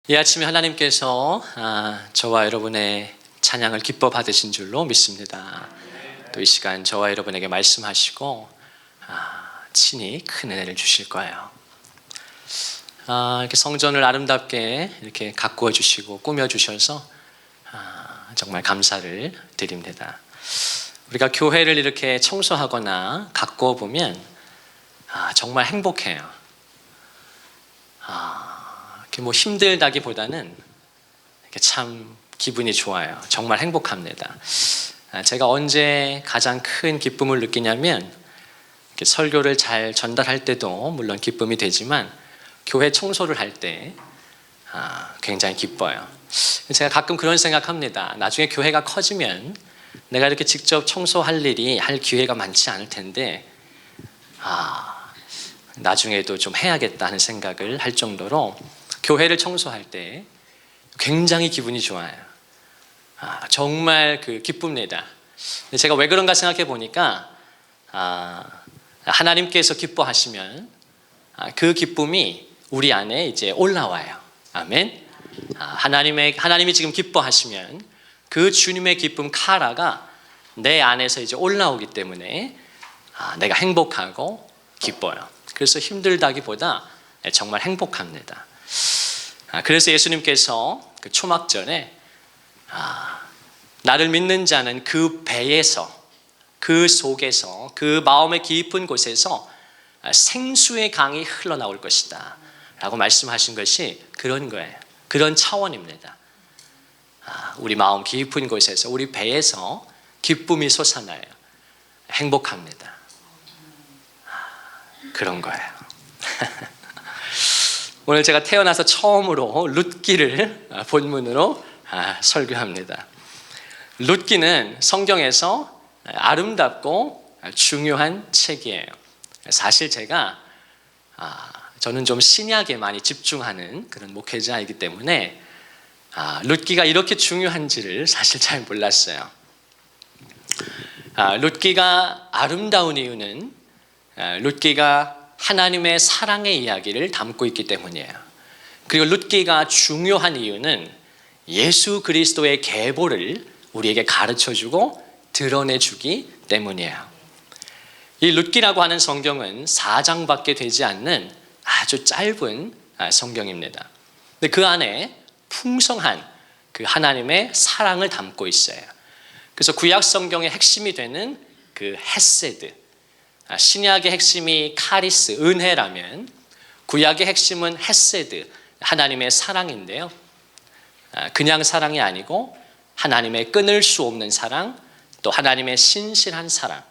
이 아침에 하나님께서 저와 여러분의 찬양을 기뻐 받으신 줄로 믿습니다. 또 이 시간 저와 여러분에게 말씀하시고 친히 큰 은혜를 주실 거예요. 이렇게 성전을 아름답게 이렇게 가꾸어 주시고 꾸며 주셔서 정말 감사를 드립니다. 우리가 교회를 이렇게 청소하거나 가꾸어 보면 정말 행복해요. 뭐 힘들다기보다는 참 기분이 좋아요. 정말 행복합니다. 제가 언제 가장 큰 기쁨을 느끼냐면 설교를 잘 전달할 때도 물론 기쁨이 되지만 교회 청소를 할 때 굉장히 기뻐요. 제가 가끔 그런 생각합니다. 나중에 교회가 커지면 내가 이렇게 직접 청소할 일이 할 기회가 많지 않을 텐데 나중에도 좀 해야겠다 하는 생각을 할 정도로 교회를 청소할 때 굉장히 기분이 좋아요. 정말 기쁩니다. 제가 왜 그런가 생각해 보니까 하나님께서 기뻐하시면 그 기쁨이 우리 안에 이제 올라와요. 아멘. 하나님이 지금 기뻐하시면 그 주님의 기쁨 카라가 내 안에서 이제 올라오기 때문에 내가 행복하고 기뻐요. 그래서 힘들다기보다 정말 행복합니다. 그래서 예수님께서 그 초막절에 나를 믿는 자는 그 배에서, 그 속에서, 그 마음의 깊은 곳에서 생수의 강이 흘러나올 것이다 라고 말씀하신 것이 그런 거예요. 그런 차원입니다. 우리 마음 깊은 곳에서, 우리 배에서 기쁨이 솟아나요. 행복합니다. 그런 거예요. 오늘 제가 태어나서 처음으로 룻기를 본문으로 설교합니다. 룻기는 성경에서 아름답고 중요한 책이에요. 사실 저는 좀 신약에 많이 집중하는 그런 목회자이기 때문에 룻기가 이렇게 중요한지를 사실 잘 몰랐어요. 룻기가 아름다운 이유는 룻기가 하나님의 사랑의 이야기를 담고 있기 때문이에요. 그리고 룻기가 중요한 이유는 예수 그리스도의 계보를 우리에게 가르쳐주고 드러내주기 때문이에요. 이 룻기라고 하는 성경은 4장밖에 되지 않는 아주 짧은 성경입니다. 근데 그 안에 풍성한 그 하나님의 사랑을 담고 있어요. 그래서 구약 성경의 핵심이 되는 그 헤세드, 신약의 핵심이 카리스, 은혜라면 구약의 핵심은 헤세드, 하나님의 사랑인데요. 그냥 사랑이 아니고 하나님의 끊을 수 없는 사랑, 또 하나님의 신실한 사랑,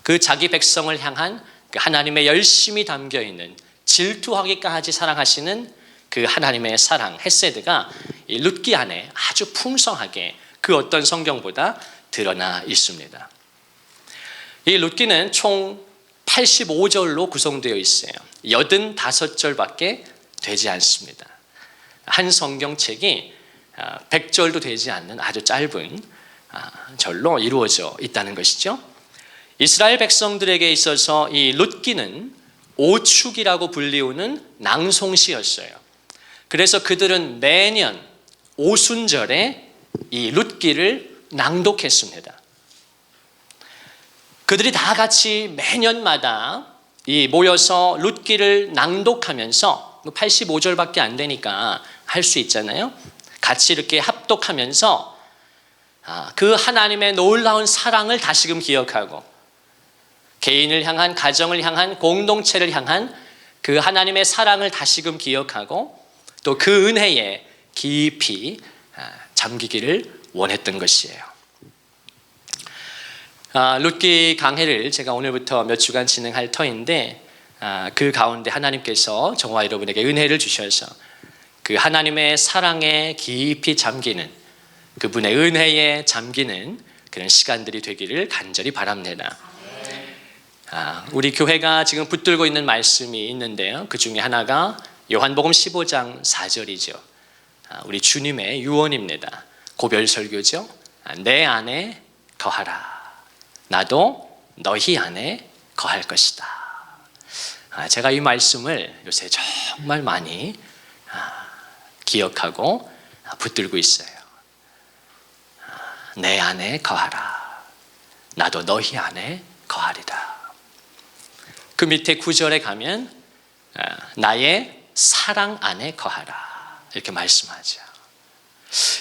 그 자기 백성을 향한 그 하나님의 열심이 담겨있는 질투하기까지 사랑하시는 그 하나님의 사랑, 헤세드가 이 룻기 안에 아주 풍성하게 그 어떤 성경보다 드러나 있습니다. 이 룻기는 총 85절로 구성되어 있어요. 85절밖에 되지 않습니다. 한 성경책이 100절도 되지 않는 아주 짧은 절로 이루어져 있다는 것이죠. 이스라엘 백성들에게 있어서 이 룻기는 오축이라고 불리우는 낭송시였어요. 그래서 그들은 매년 오순절에 이 룻기를 낭독했습니다. 그들이 다 같이 매년마다 모여서 룻기를 낭독하면서 85절밖에 안 되니까 할 수 있잖아요. 같이 이렇게 합독하면서 그 하나님의 놀라운 사랑을 다시금 기억하고 개인을 향한, 가정을 향한, 공동체를 향한 그 하나님의 사랑을 다시금 기억하고 또 그 은혜에 깊이 잠기기를 원했던 것이에요. 룻기 강해를 제가 오늘부터 몇 주간 진행할 터인데 그 가운데 하나님께서 저와 여러분에게 은혜를 주셔서 그 하나님의 사랑에 깊이 잠기는, 그분의 은혜에 잠기는 그런 시간들이 되기를 간절히 바랍니다. 우리 교회가 지금 붙들고 있는 말씀이 있는데요. 그 중에 하나가 요한복음 15장 4절이죠. 우리 주님의 유언입니다. 고별 설교죠. 내 안에 거하라. 나도 너희 안에 거할 것이다. 제가 이 말씀을 요새 정말 많이 기억하고 붙들고 있어요. 내 안에 거하라. 나도 너희 안에 거하리라. 그 밑에 9절에 가면 나의 사랑 안에 거하라. 이렇게 말씀하죠.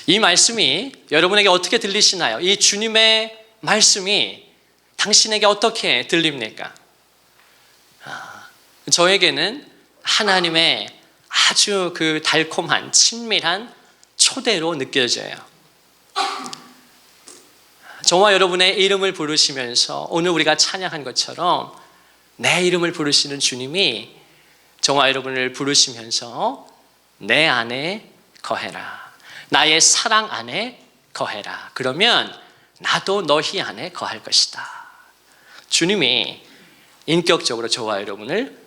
이 말씀이 여러분에게 어떻게 들리시나요? 이 주님의 말씀이 당신에게 어떻게 들립니까? 저에게는 하나님의 아주 그 달콤한 친밀한 초대로 느껴져요. 저와 여러분의 이름을 부르시면서 오늘 우리가 찬양한 것처럼 내 이름을 부르시는 주님이 저와 여러분을 부르시면서 내 안에 거해라. 나의 사랑 안에 거해라. 그러면 나도 너희 안에 거할 것이다. 주님이 인격적으로 저와 여러분을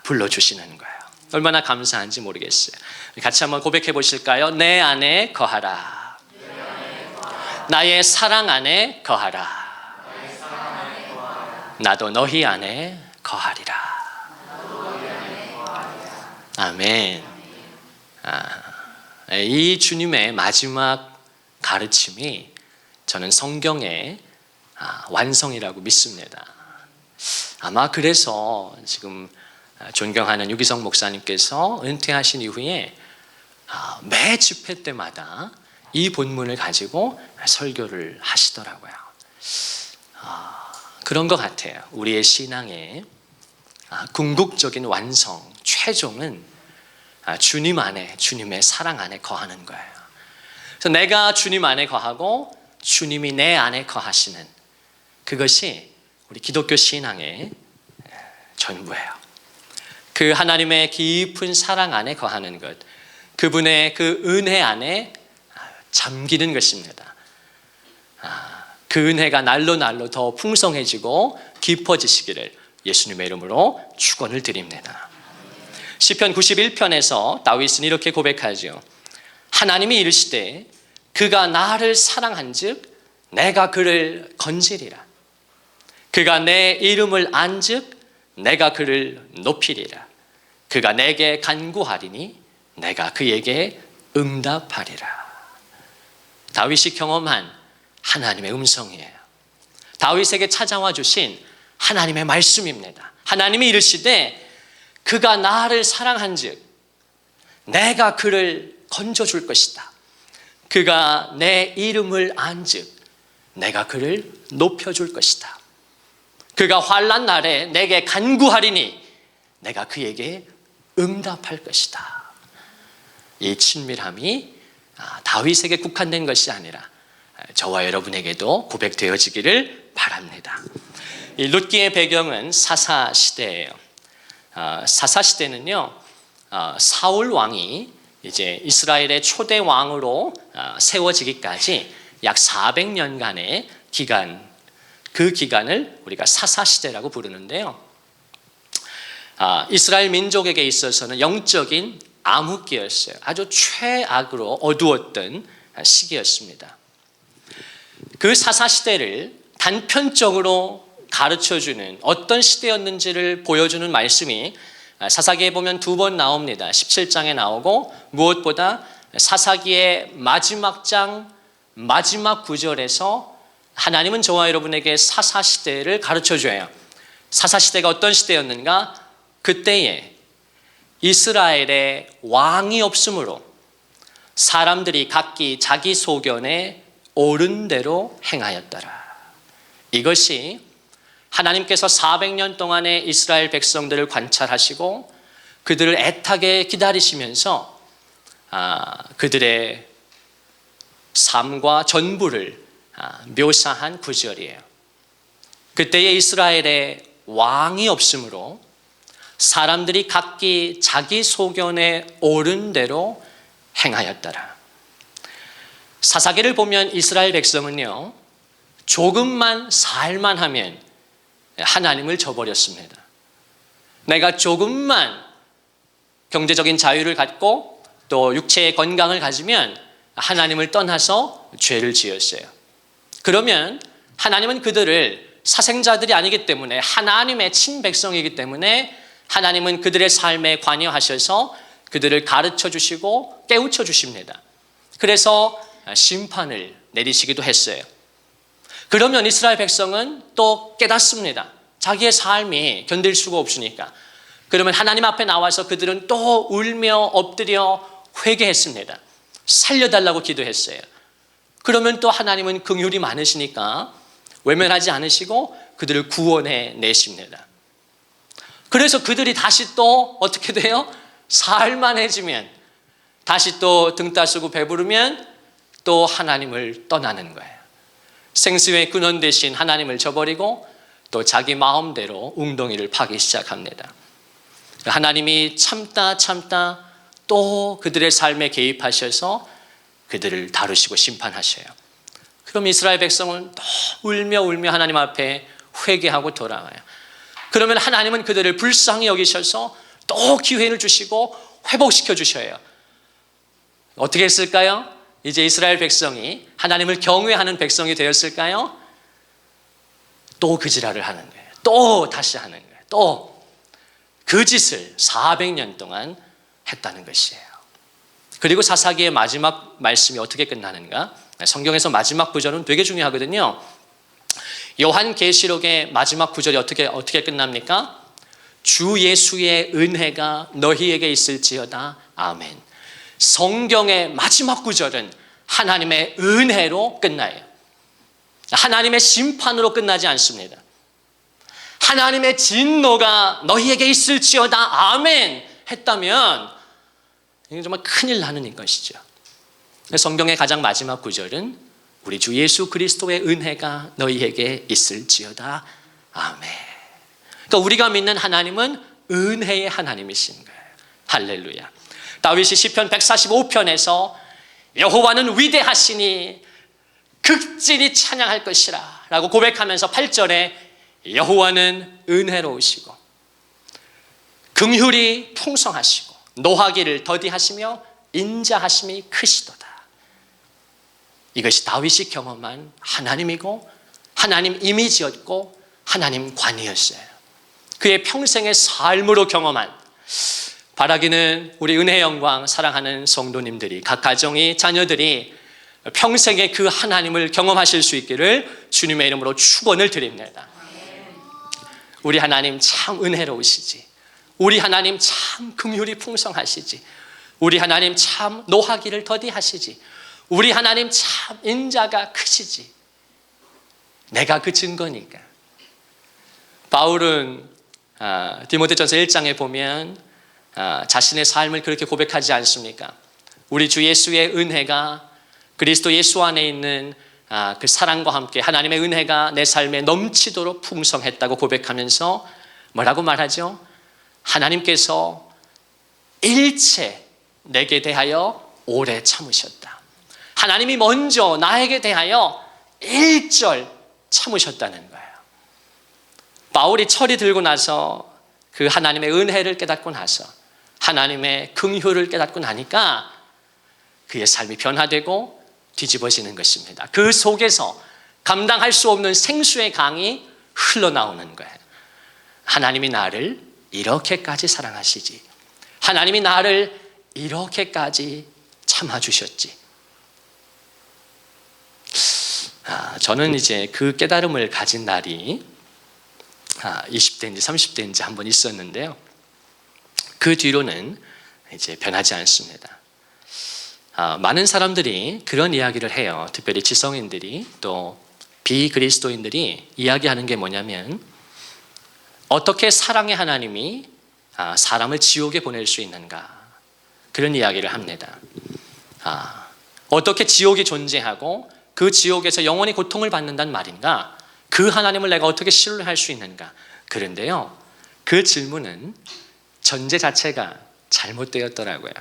불러주시는 거예요. 얼마나 감사한지 모르겠어요. 같이 한번 고백해 보실까요? 내 안에 거하라. 나의 사랑 안에 거하라. 나도 너희 안에 거하리라. 아멘. 이 주님의 마지막 가르침이 저는 성경의 완성이라고 믿습니다. 아마 그래서 지금 존경하는 유기성 목사님께서 은퇴하신 이후에 매 집회 때마다 이 본문을 가지고 설교를 하시더라고요. 그런 것 같아요. 우리의 신앙의 궁극적인 완성, 최종은 주님 안에, 주님의 사랑 안에 거하는 거예요. 그래서 내가 주님 안에 거하고 주님이 내 안에 거하시는 그것이 우리 기독교 신앙의 전부예요. 그 하나님의 깊은 사랑 안에 거하는 것, 그분의 그 은혜 안에 잠기는 것입니다. 그 은혜가 날로 날로 더 풍성해지고 깊어지시기를 예수님의 이름으로 축원을 드립니다. 시편 91편에서 다윗은 이렇게 고백하죠. 하나님이 이르시되 그가 나를 사랑한즉 내가 그를 건지리라. 그가 내 이름을 안즉 내가 그를 높이리라. 그가 내게 간구하리니 내가 그에게 응답하리라. 다윗이 경험한 하나님의 음성이에요. 다윗에게 찾아와 주신 하나님의 말씀입니다. 하나님이 이르시되 그가 나를 사랑한즉 내가 그를 건져줄 것이다. 그가 내 이름을 안즉 내가 그를 높여줄 것이다. 그가 환난 날에 내게 간구하리니 내가 그에게 응답할 것이다. 이 친밀함이 다윗에게 국한된 것이 아니라 저와 여러분에게도 고백되어지기를 바랍니다. 이 룻기의 배경은 사사 시대예요. 사사 시대는요, 사울 왕이 이제 이스라엘의 초대 왕으로 세워지기까지 약 400년간의 기간, 그 기간을 우리가 사사 시대라고 부르는데요. 이스라엘 민족에게 있어서는 영적인 암흑기였어요. 아주 최악으로 어두웠던 시기였습니다. 그 사사 시대를 단편적으로 가르쳐주는 어떤 시대였는지를 보여주는 말씀이 사사기에 보면 2번 나옵니다. 17장에 나오고 무엇보다 사사기의 마지막 장 마지막 구절에서 하나님은 저와 여러분에게 사사 시대를 가르쳐줘요. 사사 시대가 어떤 시대였는가? 그때에 이스라엘의 왕이 없으므로 사람들이 각기 자기 소견에 옳은 대로 행하였더라. 이것이 하나님께서 400년 동안의 이스라엘 백성들을 관찰하시고 그들을 애타게 기다리시면서 그들의 삶과 전부를 묘사한 구절이에요. 그때의 이스라엘의 왕이 없으므로 사람들이 각기 자기 소견에 옳은 대로 행하였더라. 사사기를 보면 이스라엘 백성은요, 조금만 살만 하면 하나님을 저버렸습니다. 내가 조금만 경제적인 자유를 갖고 또 육체의 건강을 가지면 하나님을 떠나서 죄를 지었어요. 그러면 하나님은 그들을 사생자들이 아니기 때문에 하나님의 친백성이기 때문에 하나님은 그들의 삶에 관여하셔서 그들을 가르쳐 주시고 깨우쳐 주십니다. 그래서 심판을 내리시기도 했어요. 그러면 이스라엘 백성은 또 깨닫습니다. 자기의 삶이 견딜 수가 없으니까. 그러면 하나님 앞에 나와서 그들은 또 울며 엎드려 회개했습니다. 살려달라고 기도했어요. 그러면 또 하나님은 긍휼이 많으시니까 외면하지 않으시고 그들을 구원해 내십니다. 그래서 그들이 다시 또 어떻게 돼요? 살만해지면, 다시 또 등 따스고 배부르면 또 하나님을 떠나는 거예요. 생수의 근원 대신 하나님을 저버리고 또 자기 마음대로 웅덩이를 파기 시작합니다. 하나님이 참다 또 그들의 삶에 개입하셔서 그들을 다루시고 심판하셔요. 그럼 이스라엘 백성은 또 울며 하나님 앞에 회개하고 돌아와요. 그러면 하나님은 그들을 불쌍히 여기셔서 또 기회를 주시고 회복시켜 주셔요. 어떻게 했을까요? 이제 이스라엘 백성이 하나님을 경외하는 백성이 되었을까요? 또 그 지랄을 하는 거예요. 또 다시 하는 거예요. 또 그 짓을 400년 동안 했다는 것이에요. 그리고 사사기의 마지막 말씀이 어떻게 끝나는가? 성경에서 마지막 구절은 되게 중요하거든요. 요한계시록의 마지막 구절이 어떻게 끝납니까? 주 예수의 은혜가 너희에게 있을지어다. 아멘. 성경의 마지막 구절은 하나님의 은혜로 끝나요. 하나님의 심판으로 끝나지 않습니다. 하나님의 진노가 너희에게 있을지어다. 아멘 했다면 이게 정말 큰일 나는 것이죠. 성경의 가장 마지막 구절은 우리 주 예수 그리스도의 은혜가 너희에게 있을지어다. 아멘. 그러니까 우리가 믿는 하나님은 은혜의 하나님이신 거예요. 할렐루야. 다윗이 시편 145편에서 여호와는 위대하시니 극진히 찬양할 것이라 라고 고백하면서 8절에 여호와는 은혜로우시고 긍휼이 풍성하시고 노하기를 더디하시며 인자하심이 크시도다. 이것이 다윗이 경험한 하나님이고 하나님 이미지였고 하나님 관이었어요. 그의 평생의 삶으로 경험한, 바라기는 우리 은혜의 영광 사랑하는 성도님들이, 각 가정이, 자녀들이 평생에 그 하나님을 경험하실 수 있기를 주님의 이름으로 축원을 드립니다. 우리 하나님 참 은혜로우시지. 우리 하나님 참 긍휼이 풍성하시지. 우리 하나님 참 노하기를 더디하시지. 우리 하나님 참 인자가 크시지. 내가 그 증거니까. 바울은 디모데전서 1장에 보면 자신의 삶을 그렇게 고백하지 않습니까? 우리 주 예수의 은혜가, 그리스도 예수 안에 있는 그 사랑과 함께 하나님의 은혜가 내 삶에 넘치도록 풍성했다고 고백하면서 뭐라고 말하죠? 하나님께서 일체 내게 대하여 오래 참으셨다. 하나님이 먼저 나에게 대하여 일절 참으셨다는 거예요. 바울이 철이 들고 나서 그 하나님의 은혜를 깨닫고 나서 하나님의 긍휼을 깨닫고 나니까 그의 삶이 변화되고 뒤집어지는 것입니다. 그 속에서 감당할 수 없는 생수의 강이 흘러나오는 거예요. 하나님이 나를 이렇게까지 사랑하시지. 하나님이 나를 이렇게까지 참아주셨지. 저는 이제 그 깨달음을 가진 날이 20대인지 30대인지 한번 있었는데요. 그 뒤로는 이제 변하지 않습니다. 많은 사람들이 그런 이야기를 해요. 특별히 지성인들이, 또 비그리스도인들이 이야기하는 게 뭐냐면, 어떻게 사랑의 하나님이 사람을 지옥에 보낼 수 있는가, 그런 이야기를 합니다. 어떻게 지옥이 존재하고 그 지옥에서 영원히 고통을 받는단 말인가, 그 하나님을 내가 어떻게 신뢰할 수 있는가. 그런데요, 그 질문은 전제 자체가 잘못되었더라고요.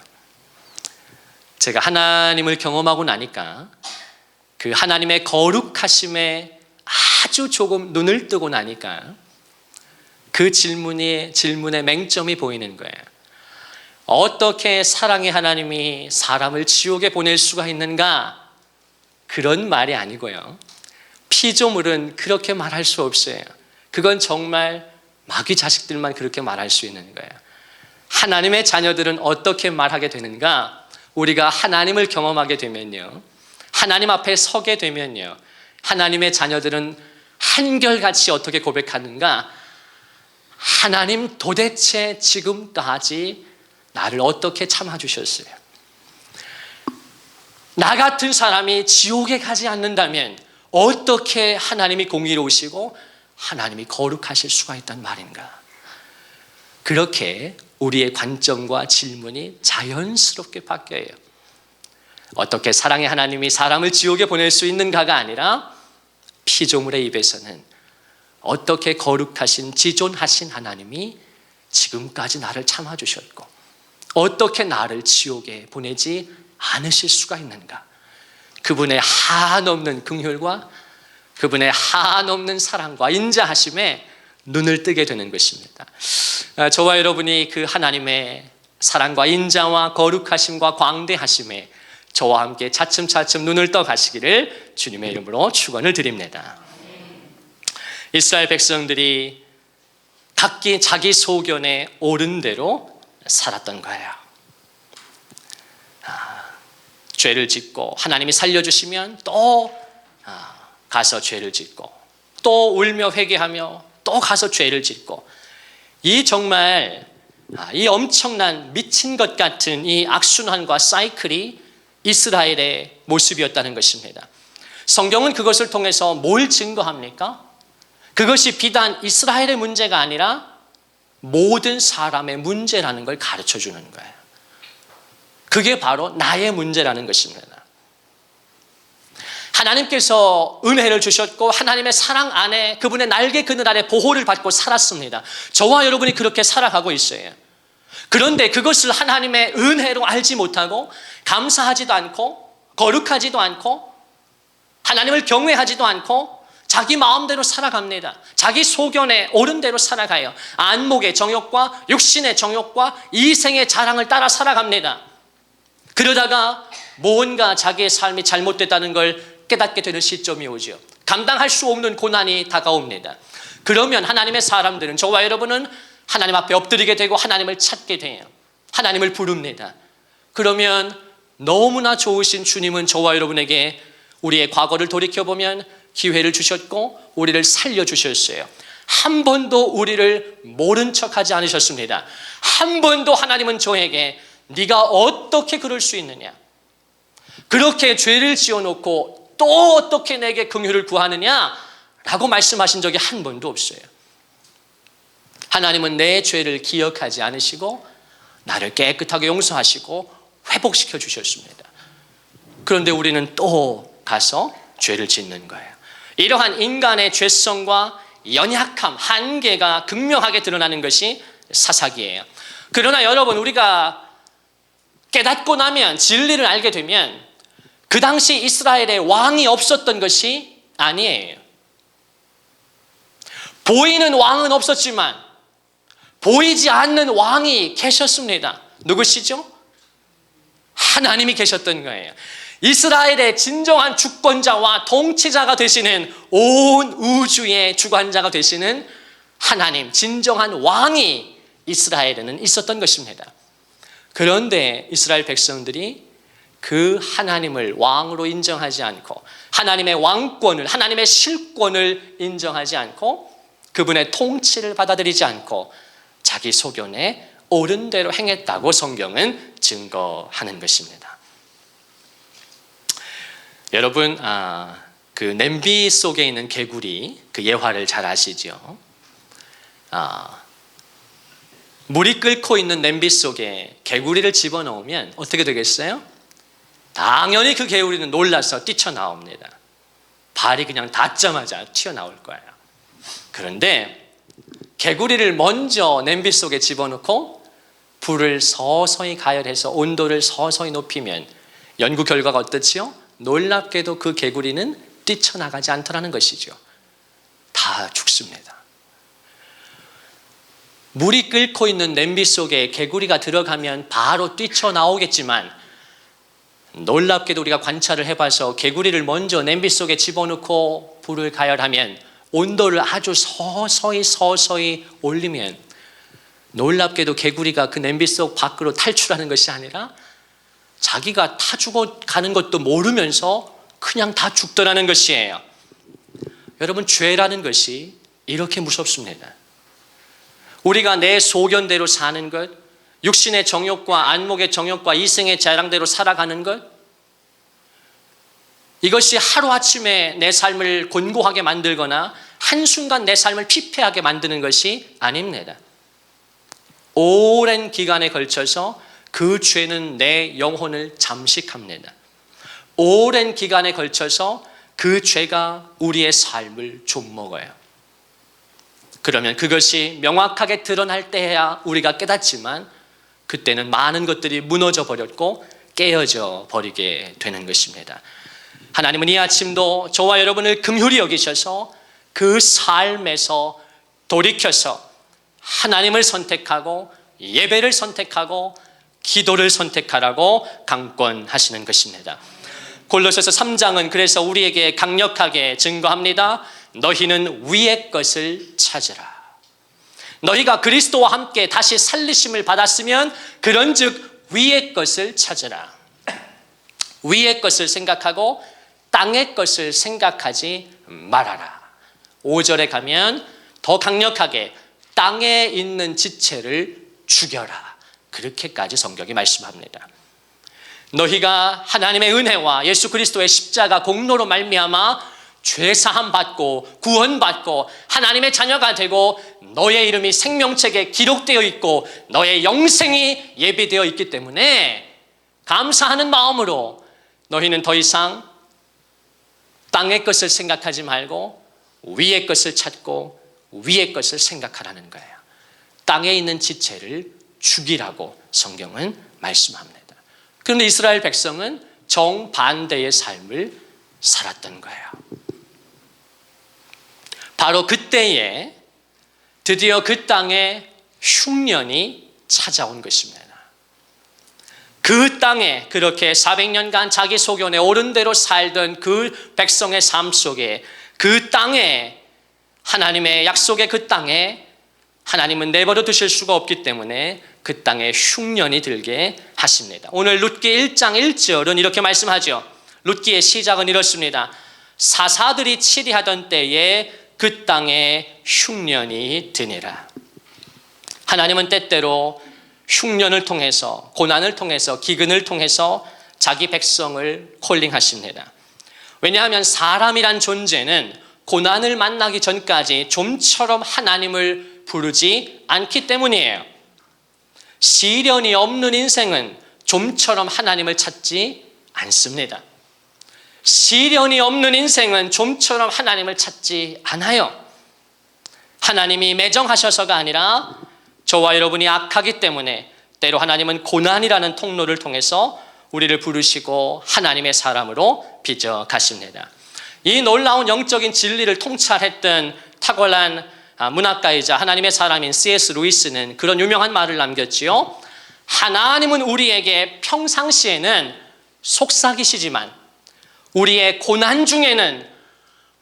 제가 하나님을 경험하고 나니까 그 하나님의 거룩하심에 아주 조금 눈을 뜨고 나니까 그 질문의 맹점이 보이는 거예요. 어떻게 사랑의 하나님이 사람을 지옥에 보낼 수가 있는가? 그런 말이 아니고요. 피조물은 그렇게 말할 수 없어요. 그건 정말 마귀 자식들만 그렇게 말할 수 있는 거예요. 하나님의 자녀들은 어떻게 말하게 되는가? 우리가 하나님을 경험하게 되면요, 하나님 앞에 서게 되면요, 하나님의 자녀들은 한결같이 어떻게 고백하는가? 하나님, 도대체 지금까지 나를 어떻게 참아주셨어요? 나 같은 사람이 지옥에 가지 않는다면 어떻게 하나님이 공의로우시고 하나님이 거룩하실 수가 있단 말인가? 그렇게 우리의 관점과 질문이 자연스럽게 바뀌어요. 어떻게 사랑의 하나님이 사람을 지옥에 보낼 수 있는가가 아니라, 피조물의 입에서는 어떻게 거룩하신 지존하신 하나님이 지금까지 나를 참아주셨고 어떻게 나를 지옥에 보내지 않으실 수가 있는가? 그분의 한없는 긍휼과 그분의 한없는 사랑과 인자하심에 눈을 뜨게 되는 것입니다. 저와 여러분이 그 하나님의 사랑과 인자와 거룩하심과 광대하심에 저와 함께 차츰차츰 눈을 떠 가시기를 주님의 이름으로 축원을 드립니다. 이스라엘 백성들이 각기 자기 소견에 옳은 대로 살았던 거예요. 죄를 짓고 하나님이 살려주시면 또 가서 죄를 짓고, 또 울며 회개하며 또 가서 죄를 짓고, 이 정말 이 엄청난 미친 것 같은 이 악순환과 사이클이 이스라엘의 모습이었다는 것입니다. 성경은 그것을 통해서 뭘 증거합니까? 그것이 비단 이스라엘의 문제가 아니라 모든 사람의 문제라는 걸 가르쳐 주는 거예요. 그게 바로 나의 문제라는 것입니다. 하나님께서 은혜를 주셨고 하나님의 사랑 안에, 그분의 날개 그늘 아래 보호를 받고 살았습니다. 저와 여러분이 그렇게 살아가고 있어요. 그런데 그것을 하나님의 은혜로 알지 못하고 감사하지도 않고 거룩하지도 않고 하나님을 경외하지도 않고 자기 마음대로 살아갑니다. 자기 소견에 옳은 대로 살아가요. 안목의 정욕과 육신의 정욕과 이생의 자랑을 따라 살아갑니다. 그러다가 뭔가 자기의 삶이 잘못됐다는 걸 깨닫게 되는 시점이 오죠. 감당할 수 없는 고난이 다가옵니다. 그러면 하나님의 사람들은, 저와 여러분은 하나님 앞에 엎드리게 되고 하나님을 찾게 돼요. 하나님을 부릅니다. 그러면 너무나 좋으신 주님은 저와 여러분에게 우리의 과거를 돌이켜보면 기회를 주셨고 우리를 살려주셨어요. 한 번도 우리를 모른 척하지 않으셨습니다. 한 번도 하나님은 저에게 네가 어떻게 그럴 수 있느냐, 그렇게 죄를 지어놓고 또 어떻게 내게 긍휼을 구하느냐 라고 말씀하신 적이 한 번도 없어요. 하나님은 내 죄를 기억하지 않으시고 나를 깨끗하게 용서하시고 회복시켜 주셨습니다. 그런데 우리는 또 가서 죄를 짓는 거예요. 이러한 인간의 죄성과 연약함, 한계가 극명하게 드러나는 것이 사사기예요. 그러나 여러분, 우리가 깨닫고 나면, 진리를 알게 되면 그 당시 이스라엘에 왕이 없었던 것이 아니에요. 보이는 왕은 없었지만 보이지 않는 왕이 계셨습니다. 누구시죠? 하나님이 계셨던 거예요. 이스라엘의 진정한 주권자와 통치자가 되시는, 온 우주의 주관자가 되시는 하나님, 진정한 왕이 이스라엘에는 있었던 것입니다. 그런데 이스라엘 백성들이 그 하나님을 왕으로 인정하지 않고 하나님의 왕권을, 하나님의 실권을 인정하지 않고 그분의 통치를 받아들이지 않고 자기 소견에 옳은 대로 행했다고 성경은 증거하는 것입니다. 여러분, 그 냄비 속에 있는 개구리, 그 예화를 잘 아시죠? 물이 끓고 있는 냄비 속에 개구리를 집어넣으면 어떻게 되겠어요? 당연히 그 개구리는 놀라서 뛰쳐나옵니다. 발이 그냥 닿자마자 튀어나올 거예요. 그런데 개구리를 먼저 냄비 속에 집어넣고 불을 서서히 가열해서 온도를 서서히 높이면 연구 결과가 어떻지요? 놀랍게도 그 개구리는 뛰쳐나가지 않더라는 것이죠. 다 죽습니다. 물이 끓고 있는 냄비 속에 개구리가 들어가면 바로 뛰쳐나오겠지만, 놀랍게도 우리가 관찰을 해봐서 개구리를 먼저 냄비 속에 집어넣고 불을 가열하면, 온도를 아주 서서히 올리면 놀랍게도 개구리가 그 냄비 속 밖으로 탈출하는 것이 아니라 자기가 타 죽어가는 것도 모르면서 그냥 다 죽더라는 것이에요. 여러분, 죄라는 것이 이렇게 무섭습니다. 우리가 내 소견대로 사는 것, 육신의 정욕과 안목의 정욕과 이생의 자랑대로 살아가는 것, 이것이 하루아침에 내 삶을 곤고하게 만들거나 한순간 내 삶을 피폐하게 만드는 것이 아닙니다. 오랜 기간에 걸쳐서 그 죄는 내 영혼을 잠식합니다. 오랜 기간에 걸쳐서 그 죄가 우리의 삶을 좀먹어요. 그러면 그것이 명확하게 드러날 때야 우리가 깨닫지만 그때는 많은 것들이 무너져 버렸고 깨어져 버리게 되는 것입니다. 하나님은 이 아침도 저와 여러분을 긍휼히 여기셔서 그 삶에서 돌이켜서 하나님을 선택하고 예배를 선택하고 기도를 선택하라고 강권하시는 것입니다. 골로새서 3장은 그래서 우리에게 강력하게 증거합니다. 너희는 위의 것을 찾으라. 너희가 그리스도와 함께 다시 살리심을 받았으면 그런즉 위의 것을 찾으라. 위의 것을 생각하고 땅의 것을 생각하지 말아라. 5절에 가면 더 강력하게 땅에 있는 지체를 죽여라. 그렇게까지 성경이 말씀합니다. 너희가 하나님의 은혜와 예수 그리스도의 십자가 공로로 말미암아 죄사함 받고 구원받고 하나님의 자녀가 되고 너의 이름이 생명책에 기록되어 있고 너의 영생이 예비되어 있기 때문에 감사하는 마음으로 너희는 더 이상 땅의 것을 생각하지 말고 위의 것을 찾고 위의 것을 생각하라는 거예요. 땅에 있는 지체를 죽이라고 성경은 말씀합니다. 그런데 이스라엘 백성은 정반대의 삶을 살았던 거예요. 바로 그때에 드디어 그 땅에 흉년이 찾아온 것입니다. 그 땅에 그렇게 400년간 자기 소견에 옳은 대로 살던 그 백성의 삶 속에 그 땅에 하나님의 약속의 그 땅에 하나님은 내버려 두실 수가 없기 때문에 그 땅에 흉년이 들게 하십니다. 오늘 룻기 1장 1절은 이렇게 말씀하죠. 룻기의 시작은 이렇습니다. 사사들이 치리하던 때에 그 땅에 흉년이 드니라. 하나님은 때때로 흉년을 통해서 고난을 통해서 기근을 통해서 자기 백성을 콜링하십니다. 왜냐하면 사람이란 존재는 고난을 만나기 전까지 좀처럼 하나님을 부르지 않기 때문이에요. 시련이 없는 인생은 좀처럼 하나님을 찾지 않습니다. 시련이 없는 인생은 좀처럼 하나님을 찾지 않아요. 하나님이 매정하셔서가 아니라 저와 여러분이 악하기 때문에 때로 하나님은 고난이라는 통로를 통해서 우리를 부르시고 하나님의 사람으로 빚어 가십니다. 이 놀라운 영적인 진리를 통찰했던 탁월한 문학가이자 하나님의 사람인 C.S. 루이스는 그런 유명한 말을 남겼지요. 하나님은 우리에게 평상시에는 속삭이시지만 우리의 고난 중에는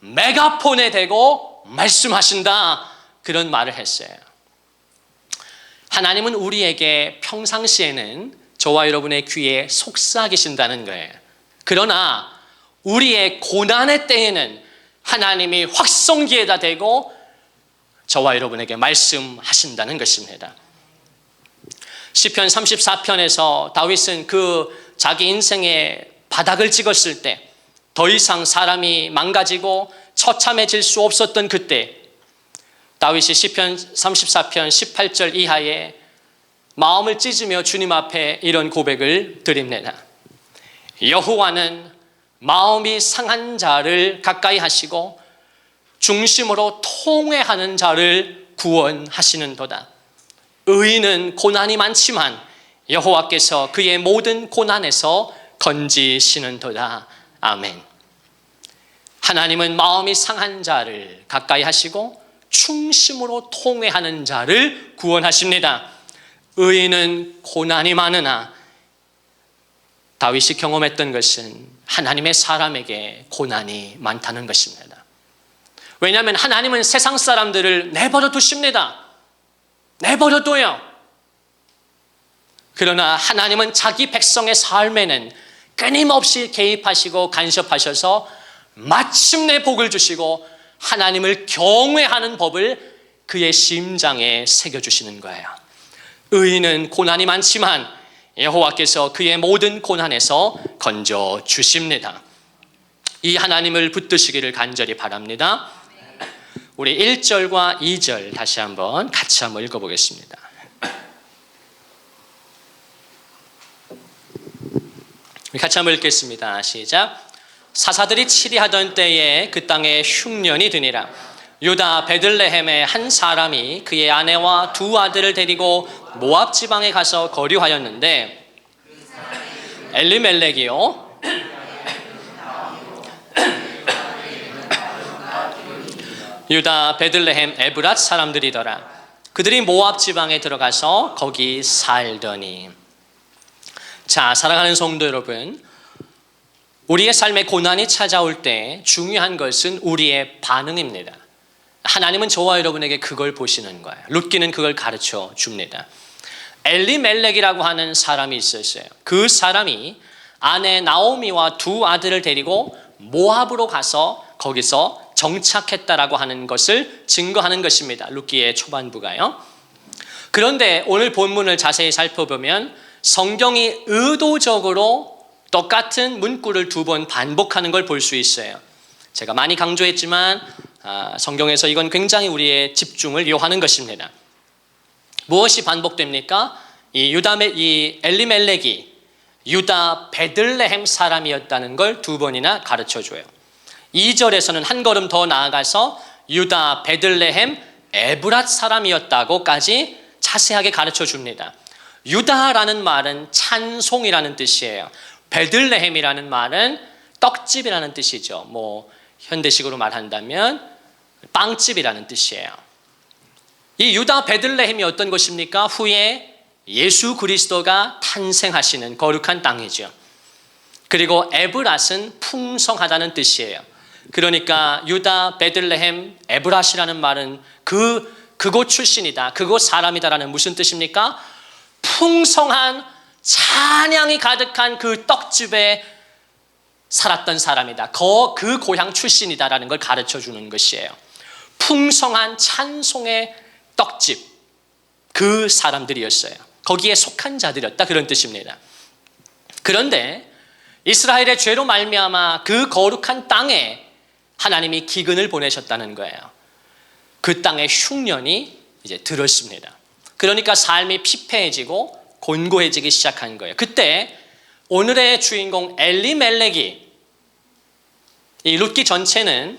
메가폰에 대고 말씀하신다. 그런 말을 했어요. 하나님은 우리에게 평상시에는 저와 여러분의 귀에 속삭이신다는 거예요. 그러나 우리의 고난의 때에는 하나님이 확성기에다 대고 저와 여러분에게 말씀하신다는 것입니다. 시편 34편에서 다윗은 그 자기 인생의 바닥을 찍었을 때 더 이상 사람이 망가지고 처참해질 수 없었던 그때 다윗이 시편 34편 18절 이하에 마음을 찢으며 주님 앞에 이런 고백을 드립니다. 여호와는 마음이 상한 자를 가까이 하시고 중심으로 통회하는 자를 구원하시는도다. 의인은 고난이 많지만 여호와께서 그의 모든 고난에서 건지시는도다. 아멘. 하나님은 마음이 상한 자를 가까이 하시고 충심으로 통회하는 자를 구원하십니다. 의인은 고난이 많으나 다윗이 경험했던 것은 하나님의 사람에게 고난이 많다는 것입니다. 왜냐하면 하나님은 세상 사람들을 내버려 두십니다. 내버려둬요. 그러나 하나님은 자기 백성의 삶에는 끊임없이 개입하시고 간섭하셔서 마침내 복을 주시고 하나님을 경외하는 법을 그의 심장에 새겨주시는 거예요. 의인은 고난이 많지만 여호와께서 그의 모든 고난에서 건져주십니다. 이 하나님을 붙드시기를 간절히 바랍니다. 우리 1절과 2절 다시 한번 같이 한번 읽어보겠습니다. 같이 한번 읽겠습니다. 시작. 사사들이 치리하던 때에 그 땅에 흉년이 드니라. 유다 베들레헴의 한 사람이 그의 아내와 두 아들을 데리고 모압 지방에 가서 거류하였는데 엘리멜렉이요 유다 베들레헴 에브랏 사람들이더라. 그들이 모압 지방에 들어가서 거기 살더니. 자, 사랑하는 성도 여러분, 우리의 삶에 고난이 찾아올 때 중요한 것은 우리의 반응입니다. 하나님은 저와 여러분에게 그걸 보시는 거예요. 룻기는 그걸 가르쳐 줍니다. 엘리멜렉이라고 하는 사람이 있었어요. 그 사람이 아내 나오미와 두 아들을 데리고 모압으로 가서 거기서 정착했다라고 하는 것을 증거하는 것입니다. 룻기의 초반부가요. 그런데 오늘 본문을 자세히 살펴보면 성경이 의도적으로 똑같은 문구를 두 번 반복하는 걸 볼 수 있어요. 제가 많이 강조했지만 성경에서 이건 굉장히 우리의 집중을 요하는 것입니다. 무엇이 반복됩니까? 이 엘리멜렉이 유다 베들레헴 사람이었다는 걸 두 번이나 가르쳐줘요. 2절에서는 한 걸음 더 나아가서 유다 베들레헴 에브랏 사람이었다고까지 자세하게 가르쳐줍니다. 유다라는 말은 찬송이라는 뜻이에요. 베들레헴이라는 말은 떡집이라는 뜻이죠. 현대식으로 말한다면 빵집이라는 뜻이에요. 이 유다 베들레헴이 어떤 곳입니까? 후에 예수 그리스도가 탄생하시는 거룩한 땅이죠. 그리고 에브랏은 풍성하다는 뜻이에요. 그러니까 유다 베들레헴 에브랏이라는 말은 그곳 출신이다, 그곳 사람이다라는 무슨 뜻입니까? 풍성한 찬양이 가득한 그 떡집에 살았던 사람이다. 그 고향 출신이다라는 걸 가르쳐 주는 것이에요. 풍성한 찬송의 떡집, 그 사람들이었어요. 거기에 속한 자들이었다, 그런 뜻입니다. 그런데 이스라엘의 죄로 말미암아 그 거룩한 땅에 하나님이 기근을 보내셨다는 거예요. 그 땅에 흉년이 이제 들었습니다. 그러니까 삶이 피폐해지고 곤고해지기 시작한 거예요. 그때 오늘의 주인공 엘리멜렉이, 이 룻기 전체는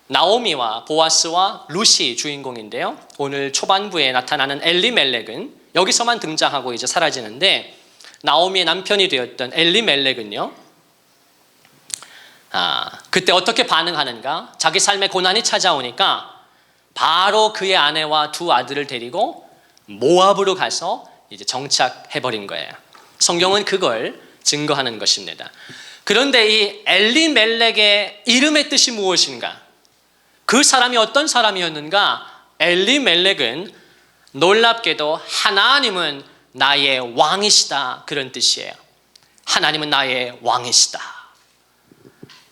나오미와 보아스와 룻이 주인공인데요. 오늘 초반부에 나타나는 엘리멜렉은 여기서만 등장하고 이제 사라지는데, 나오미의 남편이 되었던 엘리멜렉은요, 그때 어떻게 반응하는가? 자기 삶에 고난이 찾아오니까 바로 그의 아내와 두 아들을 데리고 모압으로 가서 이제 정착해버린 거예요. 성경은 그걸 증거하는 것입니다. 그런데 이 엘리멜렉의 이름의 뜻이 무엇인가? 그 사람이 어떤 사람이었는가? 엘리멜렉은 놀랍게도 하나님은 나의 왕이시다, 그런 뜻이에요. 하나님은 나의 왕이시다.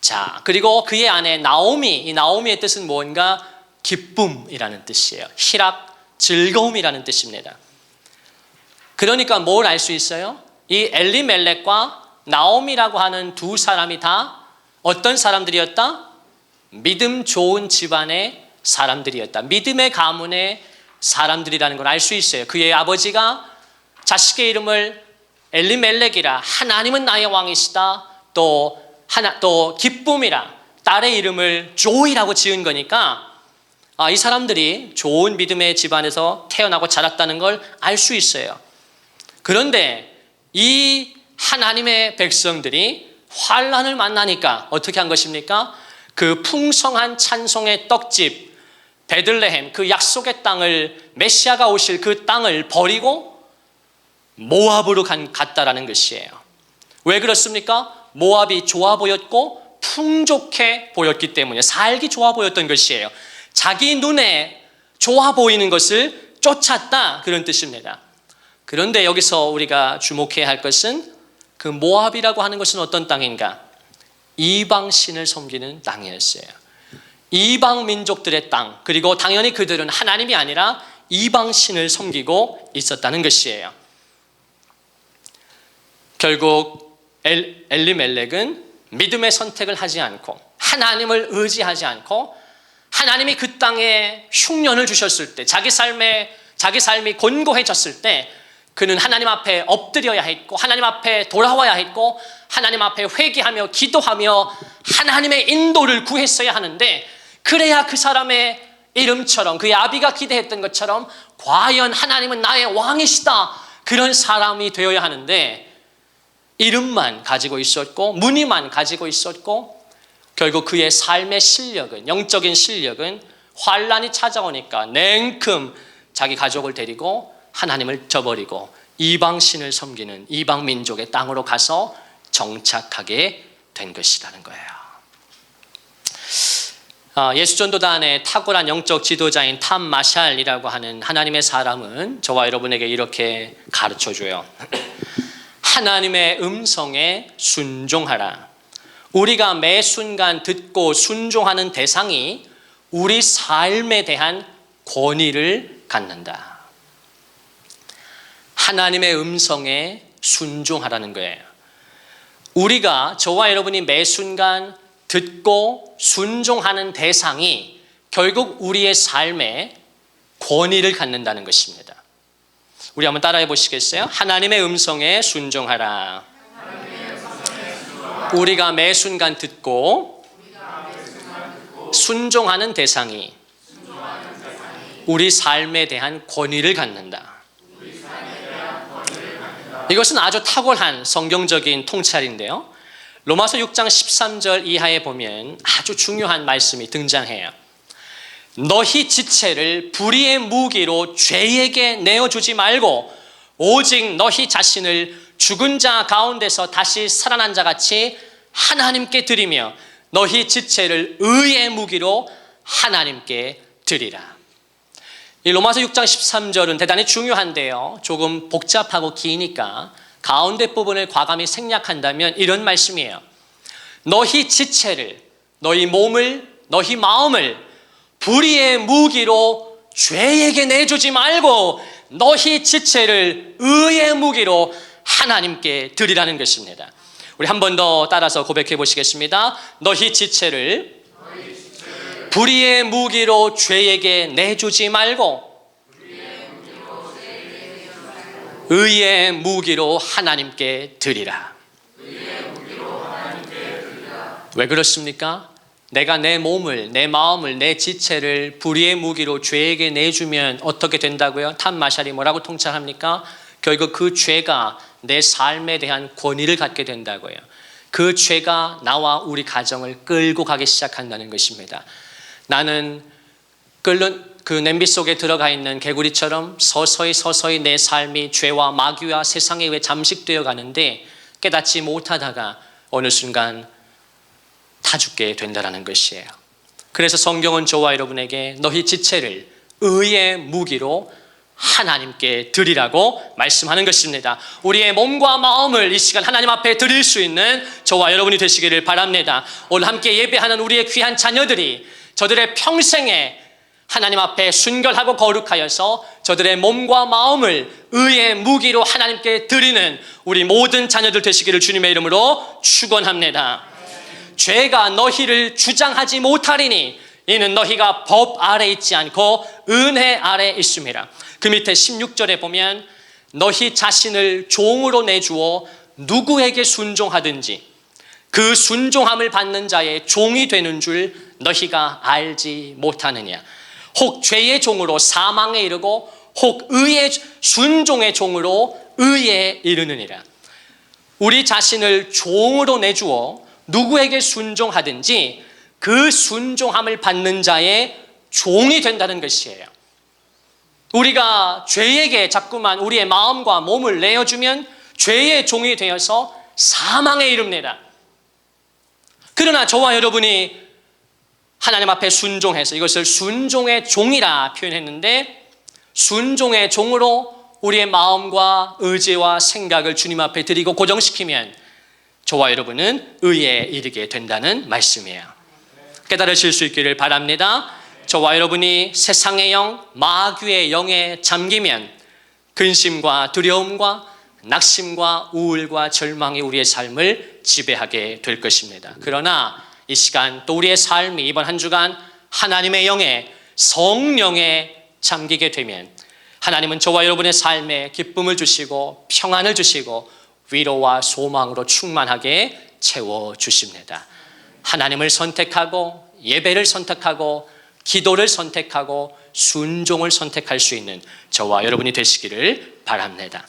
자, 그리고 그의 아내 나오미, 이 나오미의 뜻은 뭔가? 기쁨이라는 뜻이에요. 희락, 즐거움이라는 뜻입니다. 그러니까 뭘 알 수 있어요? 이 엘리멜렉과 나오미라고 하는 두 사람이 다 어떤 사람들이었다? 믿음 좋은 집안의 사람들이었다. 믿음의 가문의 사람들이라는 걸 알 수 있어요. 그의 아버지가 자식의 이름을 엘리멜렉이라, 하나님은 나의 왕이시다, 또 기쁨이라 딸의 이름을 조이라고 지은 거니까 이 사람들이 좋은 믿음의 집안에서 태어나고 자랐다는 걸 알 수 있어요. 그런데 이 하나님의 백성들이 환난을 만나니까 어떻게 한 것입니까? 그 풍성한 찬송의 떡집 베들레헴, 그 약속의 땅을, 메시아가 오실 그 땅을 버리고 모압으로 갔다라는 것이에요. 왜 그렇습니까? 모압이 좋아 보였고 풍족해 보였기 때문에, 살기 좋아 보였던 것이에요. 자기 눈에 좋아 보이는 것을 쫓았다, 그런 뜻입니다. 그런데 여기서 우리가 주목해야 할 것은 그 모압이라고 하는 것은 어떤 땅인가? 이방신을 섬기는 땅이었어요. 이방 민족들의 땅, 그리고 당연히 그들은 하나님이 아니라 이방신을 섬기고 있었다는 것이에요. 결국 엘리멜렉은 믿음의 선택을 하지 않고 하나님을 의지하지 않고 하나님이 그 땅에 흉년을 주셨을 때 자기 삶이 곤고해졌을 때 그는 하나님 앞에 엎드려야 했고 하나님 앞에 돌아와야 했고 하나님 앞에 회개하며 기도하며 하나님의 인도를 구했어야 하는데, 그래야 그 사람의 이름처럼 그의 아비가 기대했던 것처럼 과연 하나님은 나의 왕이시다, 그런 사람이 되어야 하는데 이름만 가지고 있었고 무늬만 가지고 있었고 결국 그의 삶의 실력은, 영적인 실력은 환란이 찾아오니까 냉큼 자기 가족을 데리고 하나님을 저버리고 이방신을 섬기는 이방 민족의 땅으로 가서 정착하게 된 것이라는 거예요. 예수전도단의 탁월한 영적 지도자인 탐 마샬이라고 하는 하나님의 사람은 저와 여러분에게 이렇게 가르쳐줘요. 하나님의 음성에 순종하라. 우리가 매 순간 듣고 순종하는 대상이 우리 삶에 대한 권위를 갖는다. 하나님의 음성에 순종하라는 거예요. 우리가, 저와 여러분이 매 순간 듣고 순종하는 대상이 결국 우리의 삶에 권위를 갖는다는 것입니다. 우리 한번 따라해 보시겠어요? 하나님의 음성에 순종하라. 우리가 매 순간 듣고 순종하는 대상이 우리 삶에 대한 권위를 갖는다. 이것은 아주 탁월한 성경적인 통찰인데요. 로마서 6장 13절 이하에 보면 아주 중요한 말씀이 등장해요. 너희 지체를 불의의 무기로 죄에게 내어주지 말고 오직 너희 자신을 죽은 자 가운데서 다시 살아난 자 같이 하나님께 드리며 너희 지체를 의의 무기로 하나님께 드리라. 이 로마서 6장 13절은 대단히 중요한데요, 조금 복잡하고 기니까 가운데 부분을 과감히 생략한다면 이런 말씀이에요. 너희 지체를, 너희 몸을, 너희 마음을 불의의 무기로 죄에게 내주지 말고 너희 지체를 의의 무기로 하나님께 드리라는 것입니다. 우리 한 번 더 따라서 고백해 보시겠습니다. 너희 지체를 불의의 무기로 죄에게 내주지 말고 의의 무기로 하나님께 드리라. 왜 그렇습니까? 내가 내 몸을, 내 마음을, 내 지체를 불의의 무기로 죄에게 내주면 어떻게 된다고요? 탐 마샬이 뭐라고 통찰합니까? 결국 그 죄가 내 삶에 대한 권위를 갖게 된다고요. 그 죄가 나와 우리 가정을 끌고 가기 시작한다는 것입니다. 나는 끓는 그 냄비 속에 들어가 있는 개구리처럼 서서히 내 삶이 죄와 마귀와 세상에 의해 잠식되어 가는데 깨닫지 못하다가 어느 순간 타 죽게 된다는 것이에요. 그래서 성경은 저와 여러분에게 너희 지체를 의의 무기로 하나님께 드리라고 말씀하는 것입니다. 우리의 몸과 마음을 이 시간 하나님 앞에 드릴 수 있는 저와 여러분이 되시기를 바랍니다. 오늘 함께 예배하는 우리의 귀한 자녀들이 저들의 평생에 하나님 앞에 순결하고 거룩하여서 저들의 몸과 마음을 의의 무기로 하나님께 드리는 우리 모든 자녀들 되시기를 주님의 이름으로 축원합니다. 죄가 너희를 주장하지 못하리니 이는 너희가 법 아래 있지 않고 은혜 아래 있음이라. 그 밑에 16절에 보면 너희 자신을 종으로 내주어 누구에게 순종하든지 그 순종함을 받는 자의 종이 되는 줄 너희가 알지 못하느냐. 혹 죄의 종으로 사망에 이르고 혹 의의 순종의 종으로 의에 이르느니라. 우리 자신을 종으로 내주어 누구에게 순종하든지 그 순종함을 받는 자의 종이 된다는 것이에요. 우리가 죄에게 자꾸만 우리의 마음과 몸을 내어주면 죄의 종이 되어서 사망에 이릅니다. 그러나 저와 여러분이 하나님 앞에 순종해서 이것을 순종의 종이라 표현했는데 순종의 종으로 우리의 마음과 의지와 생각을 주님 앞에 드리고 고정시키면 저와 여러분은 의에 이르게 된다는 말씀이에요. 깨달으실 수 있기를 바랍니다. 저와 여러분이 세상의 영, 마귀의 영에 잠기면 근심과 두려움과 낙심과 우울과 절망이 우리의 삶을 지배하게 될 것입니다. 그러나 이 시간 또 우리의 삶이 이번 한 주간 하나님의 영에, 성령에 잠기게 되면 하나님은 저와 여러분의 삶에 기쁨을 주시고 평안을 주시고 위로와 소망으로 충만하게 채워주십니다. 하나님을 선택하고 예배를 선택하고 기도를 선택하고 순종을 선택할 수 있는 저와 여러분이 되시기를 바랍니다.